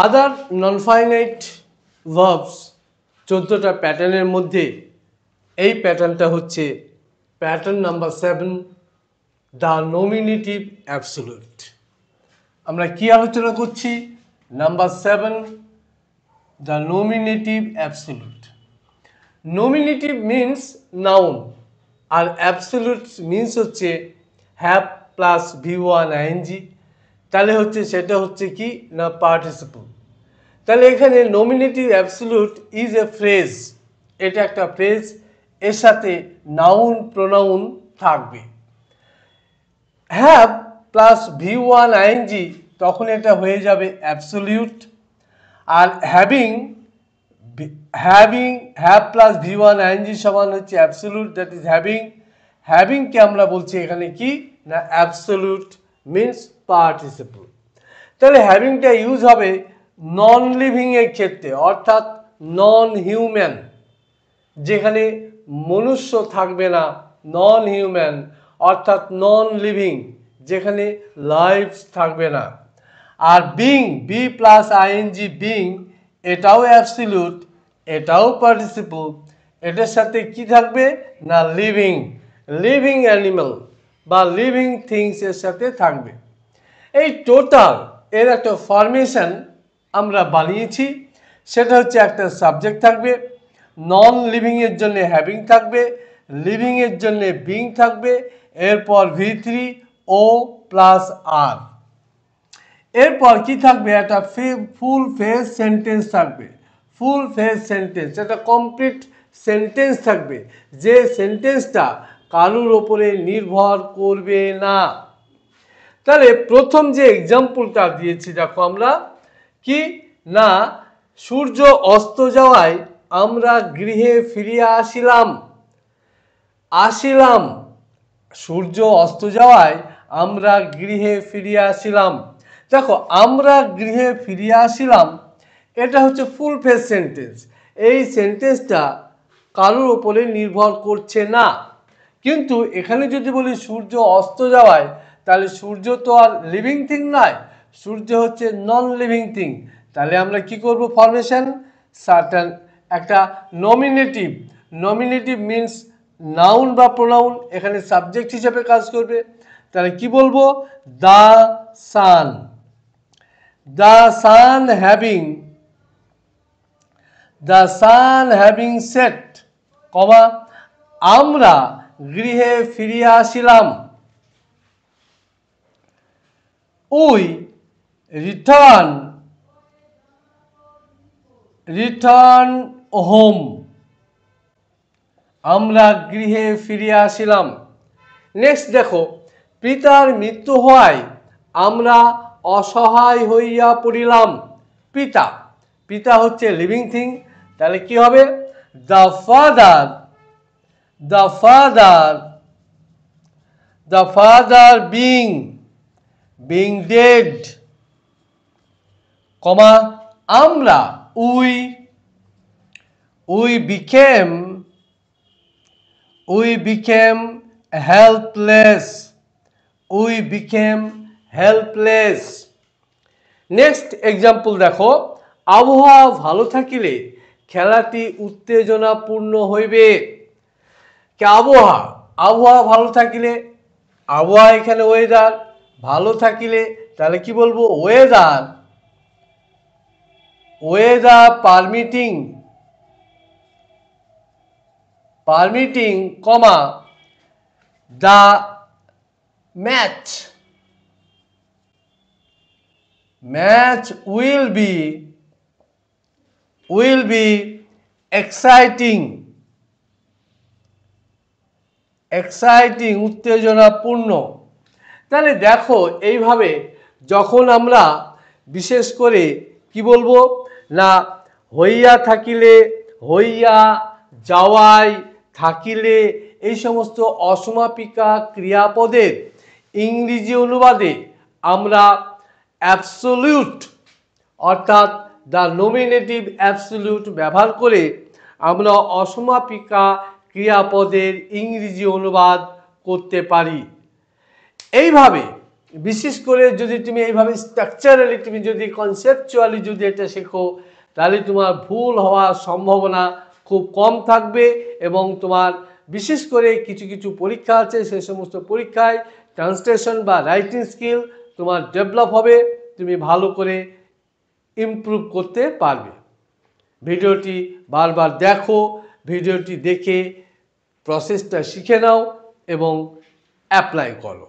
আদার non finite verbs 14টা প্যাটার্নের মধ্যে এই প্যাটার্নটা হচ্ছে pattern number 7, the nominative absolute. আমরা কি আলোচনা করছি? Number 7, the nominative absolute. Nominative means noun, আর অ্যাবসোলিউট মিনস হচ্ছে হ্যাভ প্লাস V1 ING। তাহলে হচ্ছে সেটা হচ্ছে কি না পার্টিসিপল। তাহলে এখানে nominative absolute is a phrase, এটা একটা ফ্রেজ, এর সাথে নাউন প্রোনাউন থাকবে। হ্যাভ প্লাস V1 ING তখন এটা হয়ে যাবে অ্যাবসোলিউট। আর হ্যাভ প্লাস V1 ING সমান হচ্ছে অ্যাবসোলিউট, দ্যাট ইজ হ্যাভিংকে আমরা বলছি এখানে কি না অ্যাবসোলিউট মিনস পার্টিসিপল। তাহলে হ্যাভিংটা ইউজ হবে নন লিভিং এর ক্ষেত্রে, অর্থাৎ নন হিউম্যান, যেখানে মনুষ্য থাকবে না, নন হিউম্যান অর্থাৎ নন লিভিং, যেখানে লাইফ থাকবে না। আর being, be plus ING being, এটাও অ্যাবসলিউট, এটাও পার্টিসিপল, এটার সাথে কি থাকবে না লিভিং অ্যানিমাল বা লিভিং থিংস এর সাথে থাকবে। এই টোটাল এর একটা ফরমেশন আমরা বানিয়েছি, সেটা হচ্ছে একটা সাবজেক্ট থাকবে, নন লিভিং এর জন্য হ্যাভিং থাকবে, লিভিং এর জন্য বিং থাকবে, এরপর V3 O প্লাস R। এরপর কি থাকবে? একটা ফুল ফেজ সেন্টেন্স থাকবে, ফুল ফেজ সেন্টেন্স, একটা কমপ্লিট সেন্টেন্স থাকবে, যে সেন্টেন্সটা কারোর ওপরে নির্ভর করবে না। তাহলে প্রথম যে এক্সাম্পলটা দিয়েছি দেখো, আমরা কি না সূর্য অস্ত যাওয়ায় আমরা গৃহে ফিরিয়া আসিলাম। সূর্য অস্ত যাওয়ায় আমরা গৃহে ফিরিয়া আসিলাম। দেখো, আমরা গৃহে ফিরিয়া আসিলাম, এটা হচ্ছে ফুল ফেজ সেন্টেন্স। এই সেন্টেন্সটা কারোর ওপরে নির্ভর করছে না। কিন্তু এখানে যদি বলি সূর্য অস্ত যাওয়ায়, তাহলে সূর্য তো আর লিভিং থিং নয়, সূর্য হচ্ছে নন লিভিং থিং। তাহলে আমরা কি করব? ফরমেশন সার্টেন একটা নমিনেটিভ মিনস নাউন বা প্রোনাউন, এখানে সাবজেক্ট হিসেবে কাজ করবে। তাহলে কি বলবো? দ্য সান হ্যাভিং সেট, কমা, আমরা গৃহে ফিরিয়া আসিলাম। উই রিটার্ন হোম, আমরা গৃহে ফিরিয়া আসিলাম। নেক্সট দেখো, পিতার মৃত্যু হওয়ায় আমরা অসহায় হইয়া পড়িলাম। পিতা হচ্ছে লিভিং থিং, তাহলে কি হবে? দ্য ফাদার বিং ডেড, কমা, আমরা we became helpless. Next example দেখো, আবহাওয়া ভালো থাকিলে খেলাটি উত্তেজনাপূর্ণ হইবে। আবহাওয়া ভালো থাকিলে, আবহাওয়া এখানে ওয়েদার, ভালো থাকিলে তাহলে কি বলবো? Weather permitting, comma, the match will be exciting, উত্তেজনাপূর্ণ। তাহলে দেখো, এইভাবে যখন আমরা বিশেষ করে কি বলবো না হইয়া থাকিলে, হইয়া যাওয়াই, থাকিলে, এই সমস্ত অসমাপিকা ক্রিয়াপদের ইংরেজি অনুবাদে আমরা অ্যাবসোলিউট অর্থাৎ দ্য নমিনেটিভ অ্যাবসোলিউট ব্যবহার করে আমরা অসমাপিকা ক্রিয়াপদের ইংরেজি অনুবাদ করতে পারি। এইভাবে বিশেষ করে যদি তুমি এইভাবে স্ট্রাকচারালি তুমি যদি কনসেপচুয়ালি যদি এটা শেখো, তাহলে তোমার ভুল হওয়ার সম্ভাবনা খুব কম থাকবে এবং তোমার বিশেষ করে কিছু কিছু পরীক্ষা আছে, সেই সমস্ত পরীক্ষায় ট্রান্সলেশন বা রাইটিং স্কিল তোমার ডেভেলপ হবে, তুমি ভালো করে ইমপ্রুভ করতে পারবে। ভিডিওটি বারবার দেখো, ভিডিওটি দেখে প্রসেসটা শিখে নাও এবং অ্যাপ্লাই করো।